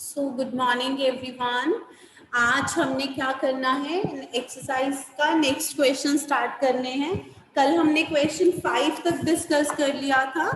So good morning everyone. आज हमने क्या करना है, एक्सरसाइज का नेक्स्ट क्वेश्चन स्टार्ट करने हैं। कल हमने क्वेश्चन 5 तक डिस्कस कर लिया था।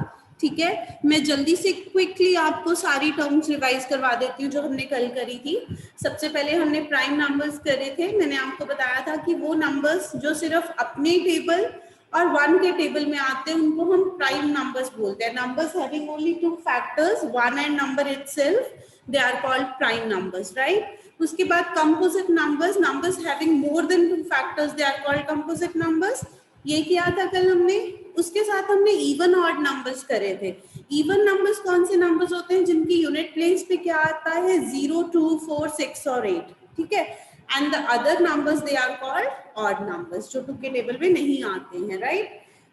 ठीक है, मैं जल्दी से क्विकली आपको सारी टर्म्स रिवाइज करवा देती हूँ जो हमने कल करी थी। सबसे पहले हमने प्राइम नंबर्स करे थे। मैंने आपको बताया था कि वो नंबर्स जो सिर्फ अपने टेबल और वन के टेबल में आते हैं उनको हम प्राइम नंबर्स बोलते हैं। Numbers having only two factors, one and number itself, they are called prime numbers, right? उसके बाद composite numbers, numbers having more than two factors, they are called composite numbers. ये किया था कल हमने। उसके साथ हमने even odd numbers करे थे। even numbers कौन से numbers होते हैं जिनकी unit place पे क्या आता है, 0, 2, 4, 6 और 8। ठीक है, and the other numbers they are called odd numbers, जो 2 के टेबल में नहीं आते हैं, right?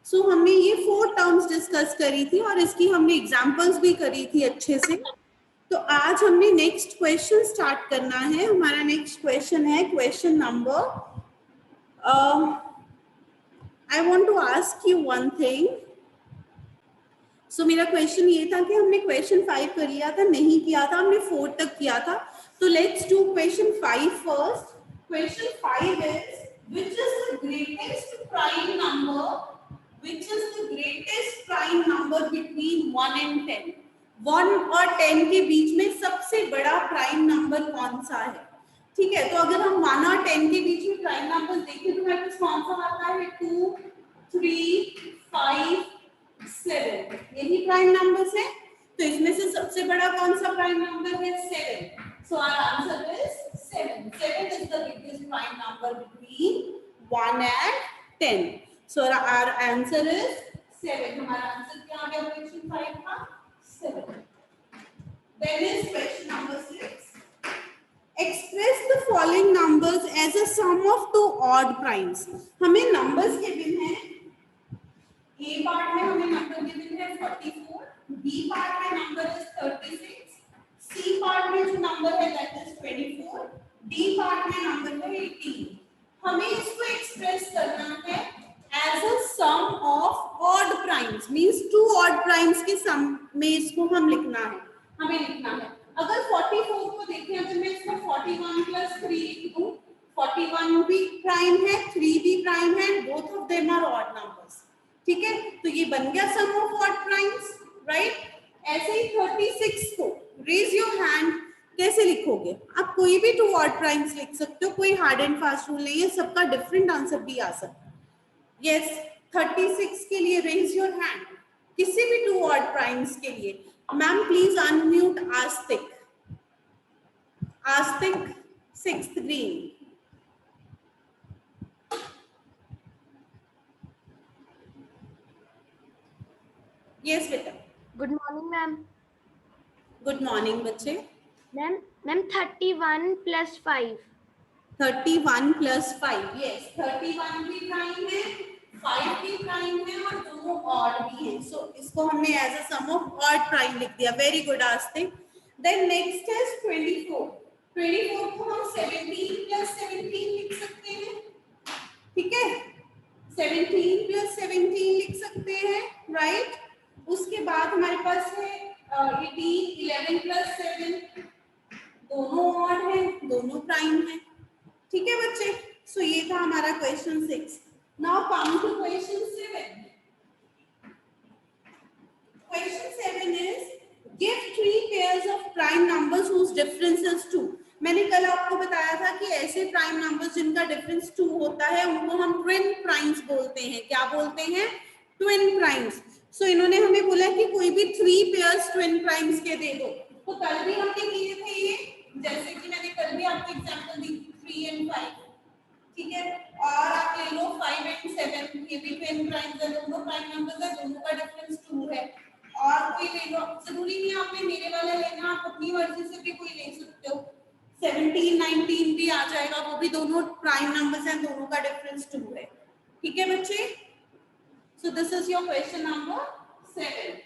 सो हमने ये 4 टर्म्स डिस्कस करी थी और इसकी हमने एग्जाम्पल्स भी करी थी अच्छे से। तो आज हमने नेक्स्ट क्वेश्चन स्टार्ट करना है। हमारा नेक्स्ट क्वेश्चन है question number, I want to ask you one thing. So मेरा क्वेश्चन ये था कि हमने क्वेश्चन 5 कर लिया था, नहीं किया था, हमने 4 तक किया था। तो let's do question 5 first. Question 5 is which is the greatest prime number, which is the greatest prime number between 1 and 10। 1 और 10 के बीच में सबसे बड़ा प्राइम नंबर कौन सा है? ठीक है, तो अगर हम 1 और 10 के बीच में प्राइम नंबर देखें तो हमारे पास कौन सा आता है? 2, 3, 5, 7। यही प्राइम नंबर्स है। तो इसमें से सबसे बड़ा कौन सा प्राइम नंबर है? 7। So our answer is 7। 7 is the biggest prime number between 1 and 10। So our answer is 7। हमारा आंसर क्या आ गया क्वेश्चन 5 का? 7. Then is question number 6. Express the following numbers as a sum of two odd primes. हमें numbers given है, A part में हमें number given है 44, B part में number is 36, C part में जो number है that is 24, D part में number है 18. हमें इसको express करना है as a sum of odd primes, means two odd primes के sum में इसको हम लिखना है, हमें लिखना है। अगर 44 को देखें, अगर मैं इसको 41 plus 3 लिख दूं, 41 भी प्राइम है, 3 भी प्राइम है, both of them are odd numbers। ठीक है, तो ये बन गया sum of odd primes, right? ऐसे ही 36 को raise your hand कैसे लिखोगे? आप कोई भी टू odd primes लिख सकते हो, कोई हार्ड एंड फास्ट रूल नहीं है, सबका डिफरेंट आंसर भी आ सकता है। Yes, 36 के लिए raise your hand, किसी भी टू odd primes के लिए। Ma'am please unmute Astik. Astik 6th green. Yes बेटा। Good morning ma'am. Good morning बच्चे। मैम 31 + 5। 31 + 5। यस, 31 भी प्राइम है, 5 भी प्राइम है और दोनों ऑड भी हैं। सो इसको हमने as a sum of odd prime लिख दिया। Very good Astik. Then next is 24। 24 को हम 17 + 17 लिख सकते हैं। ठीक है, 17 + 17 लिख सकते हैं, राइट? उसके बाद हमारे पास है 18, 11 + 7, दोनों ऑड हैं, दोनों प्राइम हैं। ठीक है बच्चे, सो ये था हमारा question 6। Now come to question 7। Question 7 is give 3 pairs of prime numbers whose difference is 2। मैंने कल आपको बताया था कि ऐसे प्राइम नंबर्स जिनका डिफरेंस 2 होता है उनको हम ट्विन प्राइम्स बोलते हैं। क्या बोलते हैं? Twin primes. सो इन्होंने हमें बोला कि कोई भी 3 पेयर्स ट्विन प्राइम्स के दे दो। तो कल भी हमने किए थे ये, जैसे कि मैंने कल भी आपको एग्जांपल दी 3 and 5। ठीक है, और आप ले लो 5 and 7, ये भी ट्विन प्राइम्स है, दोनों प्राइम नंबर्स है, दोनों का डिफरेंस 2 है। और कोई ले लो, जरूरी नहीं आपने मेरे वाला लेना, आप अपनी मर्जी से भी कोई ले सकते हो। 17, 19 भी आ जाएगा, वो भी दोनों प्राइम नंबर्स हैं, दोनों का डिफरेंस 2 है। ठीक है बच्चे, so this is your question number 7।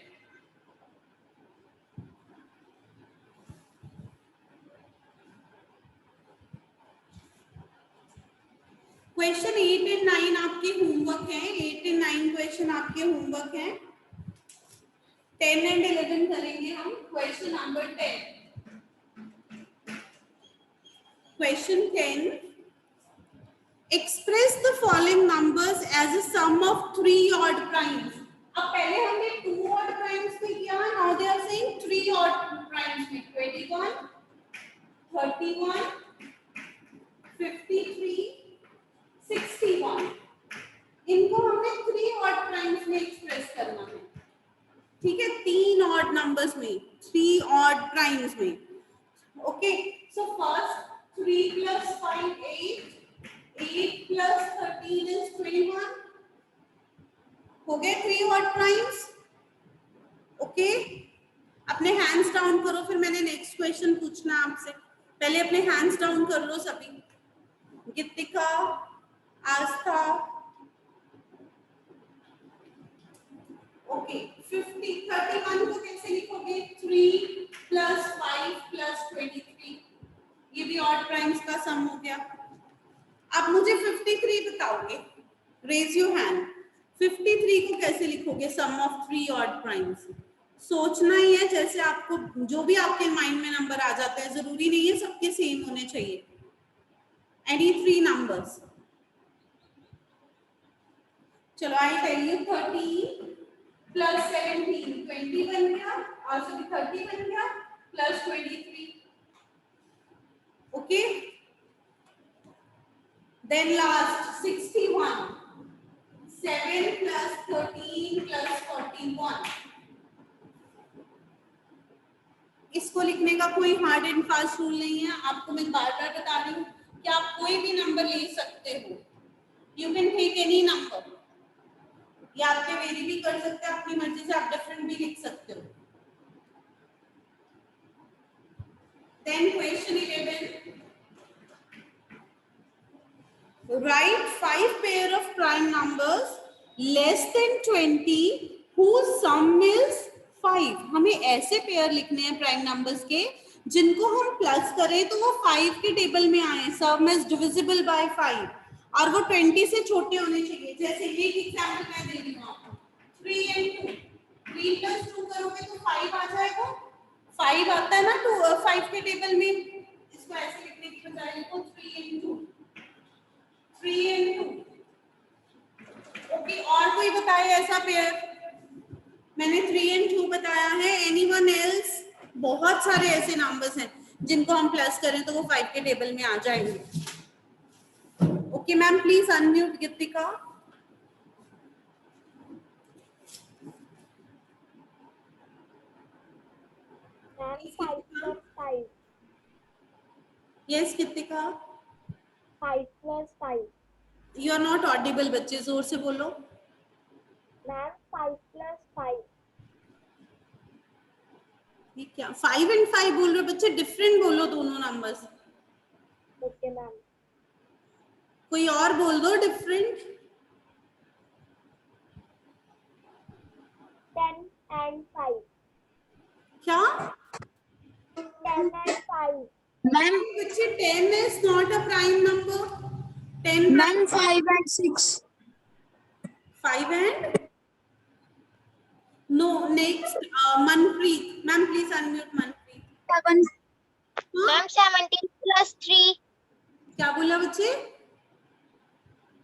Question 8 and 9 आपके होमवर्क हैं। 8 and 9 क्वेश्चन आपके होमवर्क हैं। 10 and 11 करेंगे हम। Question number 10। Question 10, express the following numbers as a sum of 3 odd primes. अब पहले हमने 2 ऑड प्राइम्स में किया, now they are saying 3 odd primes में 21, 31, 53, 61। इनको हमने 3 ऑड प्राइम्स में एक्सप्रेस करना है, ठीक है, 3 ऑड नंबर्स में, 3 ऑड प्राइम्स में। Okay, so first 3 plus 5 8, 8 plus 13 is 21। हो गए 3 ऑड प्राइम्स। ओके, अपने हैंड्स डाउन करो, फिर मैंने नेक्स्ट क्वेश्चन पूछना आपसे। पहले अपने हैंड्स डाउन कर लो सभी। गीतिका, आस्था, ओके। 31 को कैसे लिखोगे? 3 plus 5 plus 23, ये भी ऑड प्राइम्स का सम हो गया। अब मुझे 53 बताओगे, रेज योर हैंड। 53 को कैसे लिखोगे सम ऑफ 3 ऑड प्राइम्स? सोचना ही है, जैसे आपको जो भी आपके माइंड में नंबर आ जाता है, जरूरी नहीं है सबके सेम होने चाहिए। Any 3 numbers. चलो, आई टेल यू 13 plus 17 20 बन गया, और सॉरी 30 बन गया, plus 23। Okay, then last 61, 7 plus 13 plus 41। इसको लिखने का कोई हार्ड एंड फास्ट रूल नहीं है, आपको मैं बार बार बता रही हूँ कि आप कोई भी नंबर ले सकते हो। You can take any number, या आपके वेरी भी कर सकते हैं, अपनी मर्जी से आप डिफरेंट भी लिख सकते हो। Then question 11, write 5 pair of prime numbers less than 20 whose sum is 5। हमें ऐसे पेयर लिखने हैं प्राइम नंबर्स के जिनको हम प्लस करें तो वो 5 के टेबल में आए, सम इज डिविजिबल बाय 5, और वो 20 से छोटे होने चाहिए। जैसे एक एग्जांपल मैं दे रही हूँ आपको, 3 and 2, 3 plus 2 करोगे तो 5 आ जाएगा, 5 आता है ना, तो 5 के टेबल में। इसको ऐसे लिखने की बजाय लिखो 3 and 2, 3 and 2। ओके, और कोई बताए ऐसा पेयर? मैंने 3 and 2 बताया है, एनीवन एल्स? बहुत सारे ऐसे नंबर्स हैं जिनको हम प्लस करें तो वो 5 के टेबल में आ जाएंगे। Okay ma'am, please unmute Geetika. Ma'am 5 plus 5, yes Geetika. 5 plus 5, you are not audible, बच्चे जोर से बोलो। मैम 5 plus 5, ये क्या 5 and 5 बोल रहे हो बच्चे? डिफरेंट बोलो दोनों नंबर्स। Okay ma'am. कोई और बोल दो डिफरेंट। 10 and 5, क्या? 10 and 5, मैम बच्चे 10 is not a prime number। 10 ma'am 5 and 6। 5 and no, next Manpreet ma'am, please unmute Manpreet। 7। हाँ? मैम 17 plus 3, क्या बोला बच्चे?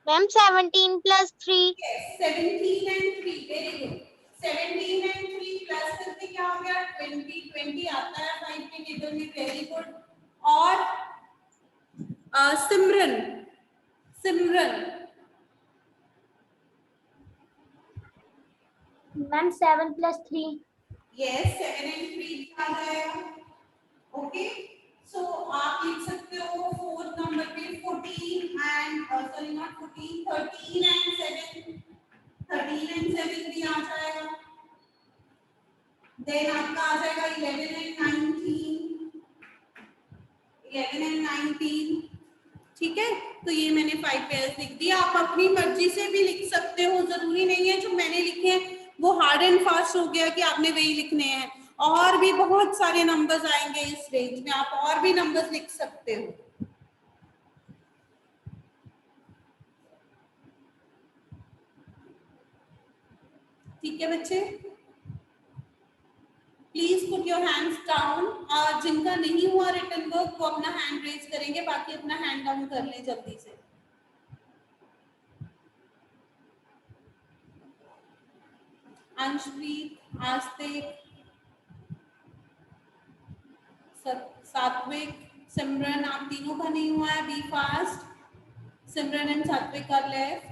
Ma'am 17 plus 3, Yes, 17 and 3, very good। 17 and 3 plus करके क्या हो गया? 20। 20 आता है 5 के टेबल में, वेरी गुड। और सिमरन, सिमरन मैम 7 plus 3, यस 7 and 3 आ जाएगा। ओके, सो आप लिख सकते हो फोर्थ नंबर पे 14 and sorry not 14, 13 and 7, 13 and 7 भी आ जाएगा। देन आपका आ जाएगा 11 and 19, 11 and 19। ठीक है, तो ये मैंने 5 पेयर्स लिख दिया। आप अपनी मर्जी से भी लिख सकते हो, जरूरी नहीं है जो मैंने लिखे हैं वो हार्ड एंड फास्ट हो गया कि आपने वही लिखने हैं। और भी बहुत सारे नंबर्स आएंगे इस रेंज में, आप और भी नंबर्स लिख सकते हो। ठीक है बच्चे, please put your hands down. जिनका नहीं हुआ रिटर्न वर्क वो अपना हैंड रेज करेंगे, बाकी अपना हैंड डाउन कर लें जल्दी से। अंशप्रीत, आस्तिक, सात्विक, सिमरन, आप तीनों का नहीं हुआ है, be fast. Simran and Satvik are left,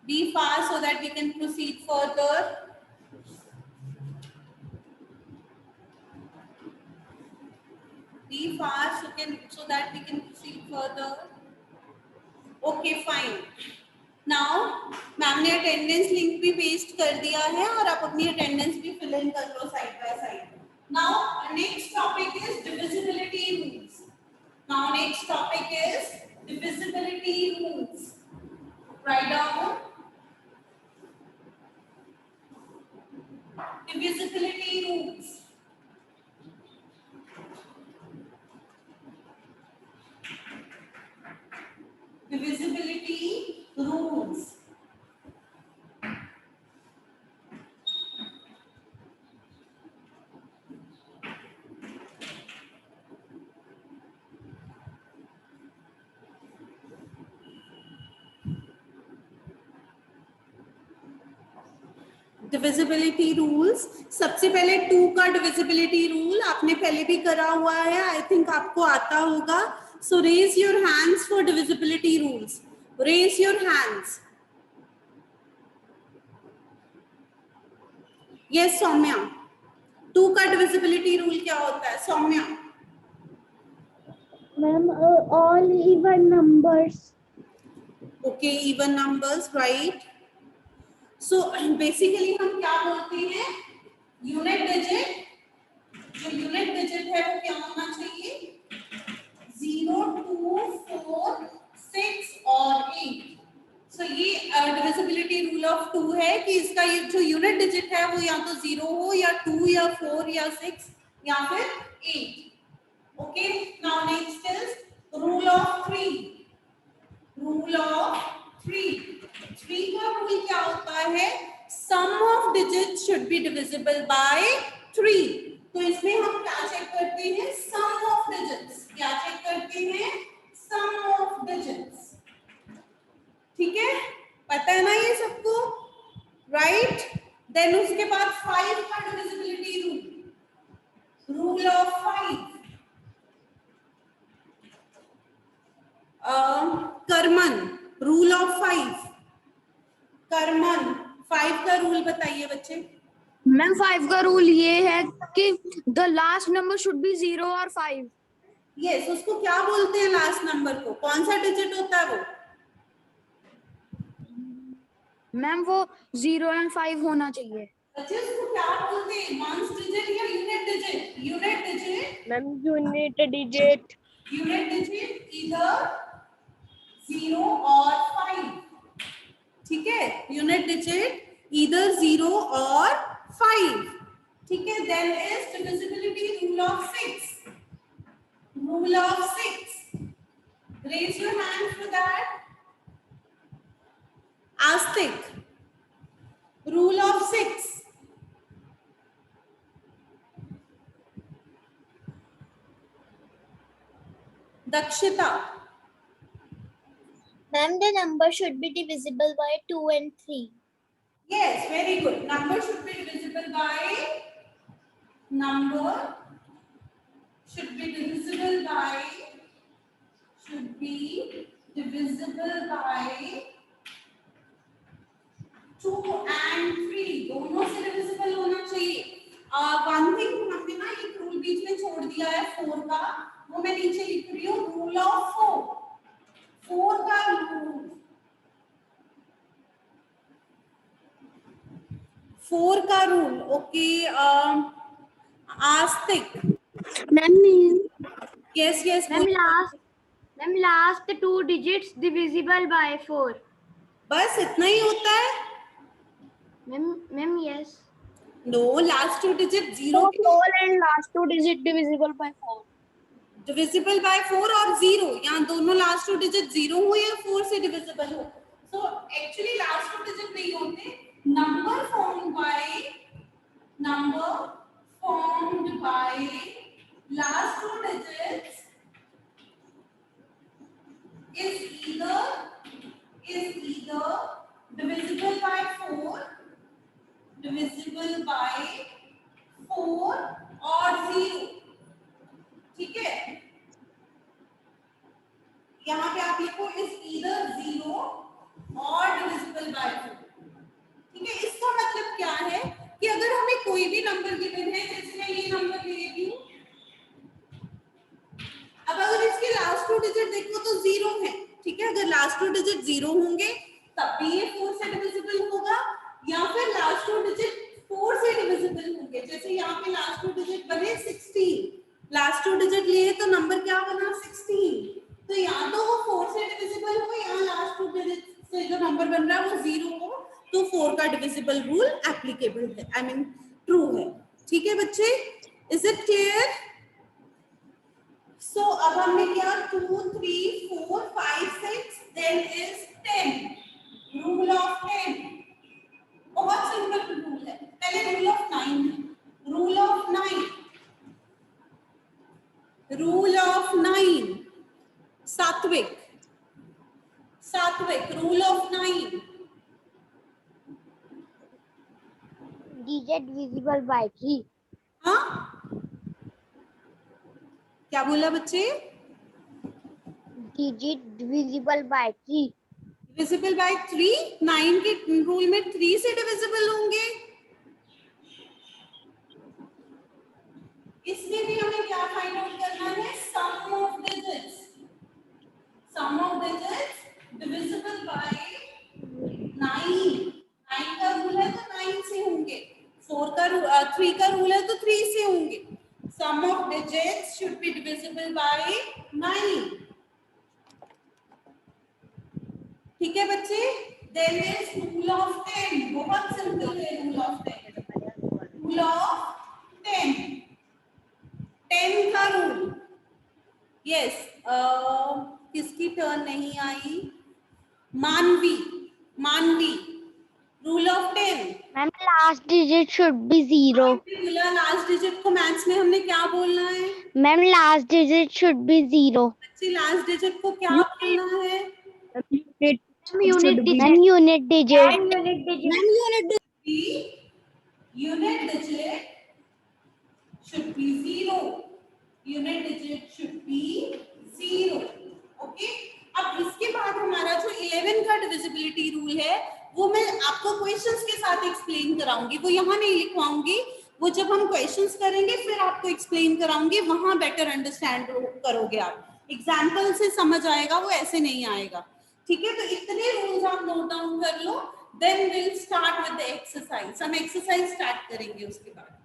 be fast so that we can proceed further. Be fast so that we can proceed further. Okay, fine. Now, ma'am ने अटेंडेंस लिंक भी पेस्ट कर दिया है और आप अपनी अटेंडेंस भी फिल इन कर लो side by side. Now, next topic is divisibility rules. Now, next topic is divisibility rules. Write down divisibility rules. Divisibility rules. Divisibility rules, सबसे पहले 2 का डिविजिबिलिटी रूल आपने पहले भी करा हुआ है, आई थिंक आपको आता होगा। So raise your hands for divisibility rules, raise your hands. Yes Saumya, 2 का डिविजिबिलिटी रूल क्या होता है Saumya? Ma'am all even numbers. Okay, even numbers, right. So basically हम क्या बोलते हैं, यूनिट डिजिट, जो यूनिट डिजिट है वो क्या होना चाहिए, 0, 2, 4, 6 और 8। सो ये डिविजिबिलिटी रूल ऑफ 2 है कि इसका ये जो यूनिट डिजिट है वो या तो 0 हो या 2 या 4 या 6 या फिर 8। Okay, now next is rule of 3। Rule of 3 का रूल क्या होता है, sum of digits should be divisible by 3। तो इसमें हम क्या चेक करते हैं, सम ऑफ डिजिट्स। क्या चेक करते हैं, सम ऑफ डिजिट्स। ठीक है, पता है ना ये सबको, राइट। देन उसके बाद 5 का divisibility rule, rule of 5। Karman, rule of 5। Karman, 5 का रूल बताइए बच्चे। मैम 5 का रूल ये है कि the last number should B 0 और 5। यस, उसको क्या बोलते हैं लास्ट नंबर को, कौन सा डिजिट होता है वो? मैम वो 0 एंड 5 होना चाहिए। बच्चे उसको क्या बोलते हैं, मंथ्स डिजिट या unit digit? Unit digit ma'am unit digit. Unit digit इधर 0 और 5। ठीक है, यूनिट डिजिट इधर 0 और 5। ठीक है, then is divisibility rule of 6। Rule of 6, raise your hand for that. Aastik, rule of 6। Dakshita, ma'am the number should be divisible by 2 and 3। yes, very good. Number should be divisible by, number should be divisible by, should be divisible by 2 and 3, दोनों से divisible होना चाहिए। one thing हमने ना एक rule बीच में छोड़ दिया है 4 का, वो मैं नीचे लिख रही हूँ, रूल ऑफ 4 का रूल, 4 का rule. Okay, Astik, ma'am yes yes, ma'am last 2 digits divisible by 4। बस इतना ही होता है? Ma'am yes. No, last 2 digit 0 and last 2 digit divisible by 4। Divisible by 4 और 0, यहाँ दोनों लास्ट 2 डिजिट 0 हो या 4 से डिविजिबल हो। सो एक्चुअली लास्ट 2 डिजिट नहीं होते, number formed by last two digits is either divisible by 4 और 0. ठीक है, यहाँ पे आप लिखो is either 0 और divisible by 4. ठीक है, इसका मतलब क्या है कि अगर हमें कोई भी नंबर गिवन है, जैसे मैं ये नंबर ले लेती हूँ, अब अगर इसके लास्ट टू डिजिट देखो तो 0 है. ठीक है, अगर लास्ट टू डिजिट 0 होंगे तब भी ये 4 से डिविजिबल होगा, या फिर लास्ट टू डिजिट 4 से डिविजिबल होंगे. जैसे यहाँ पे लास्ट टू डिजिट बने 16, लास्ट टू डिजिट लिए तो नंबर क्या बना 16. तो या तो वो 4 से डिविजिबल हो या लास्ट टू डिजिट से जो नंबर बन रहा है वो 0 हो, तो 4 का डिविजिबल रूल एप्लीकेबल है, आई मीन ट्रू है. ठीक है बच्चे, इज इट क्लियर? सो अब हमने क्या 2 3 4 5 6 देन इज 10. रूल ऑफ 10 बहुत सिंपल रूल है. पहले रूल ऑफ 9 है. रूल ऑफ 9 सात्विक rule of 9. digit divisible by 3. हाँ, क्या बोला बच्चे? digit divisible by 3. Divisible by 3. 9 के रूल में 3 से डिविजिबल होंगे. इसमें भी हमें क्या फाइंड आउट करना है? Sum of digits divisible by 9. 9 का रूल है तो 9 से होंगे. 3 का रूल है तो 3 से होंगे. Sum of digits should be divisible by 9. ठीक है बच्चे, देन इज रूल ऑफ 10. बहुत सिंपल है रूल ऑफ 10. रूल ऑफ 10 का रूल. यस, किसकी टर्न नहीं आई? मानवी. Rule of 10. Ma'am last digit should be 0. Last digit को मैथ्स में हमने क्या बोलना है? Ma'am last digit should be 0. बच्चे लास्ट डिजिट को क्या बोलना है? Unit digit. Unit digit should be 0. Okay. अब इसके बाद हमारा जो 11 का डिविजिबिलिटी रूल है वो मैं आपको क्वेश्चंस के साथ एक्सप्लेन कराऊंगी. वो यहाँ नहीं लिखवाऊंगी, वो जब हम क्वेश्चंस करेंगे फिर आपको एक्सप्लेन कराऊंगी, वहां बेटर अंडरस्टैंड करोगे आप. एग्जाम्पल से समझ आएगा, वो ऐसे नहीं आएगा. ठीक है, तो इतने रूल्स आप नोट डाउन कर लो. Then will start with the exercise. हम एक्सरसाइज स्टार्ट करेंगे उसके बाद.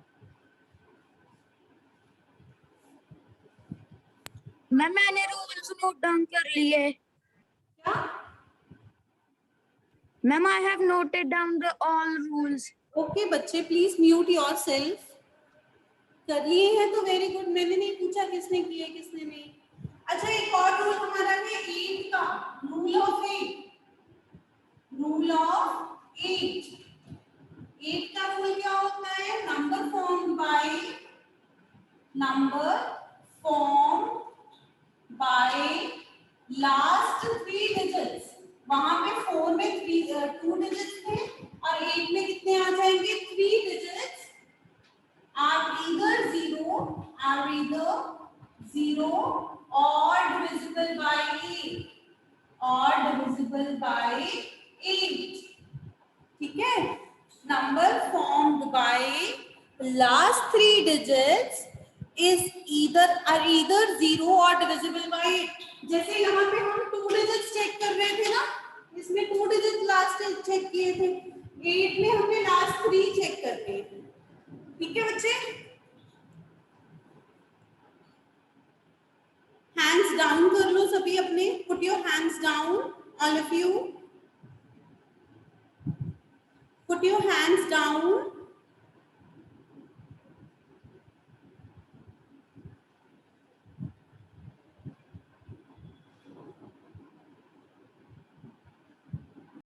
मैंने रूल्स नोट डाउन कर लिए. क्या? Ma'am I have noted down the all rules. Okay बच्चे, प्लीज म्यूट योरसेल्फ. कर लिए हैं तो वेरी गुड. मैंने नहीं पूछा किसने किए किसने नहीं. अच्छा, एक और रूल हमारा है 8 का. रूल ऑफ 8 का रूल क्या होता है? Number form by last 3 digits. वहां पे 4 में 2 डिजिट्स थे और 8 में कितने आ जाएंगे? 3 digits are either 0 or divisible by 8. ठीक है, number formed by last 3 digits is either 0 or divisible by 8. जैसे यहाँ पे हम 2 डिजिट्स चेक कर रहे थे ना, इसमें 2 डिजिट लास्ट चेक किए थे. 8 में हमने लास्ट 3 चेक करने हैं. ठीक है बच्चे, हैंड्स डाउन कर लो सभी अपने. Put your hands down, all of you. Put your hands down.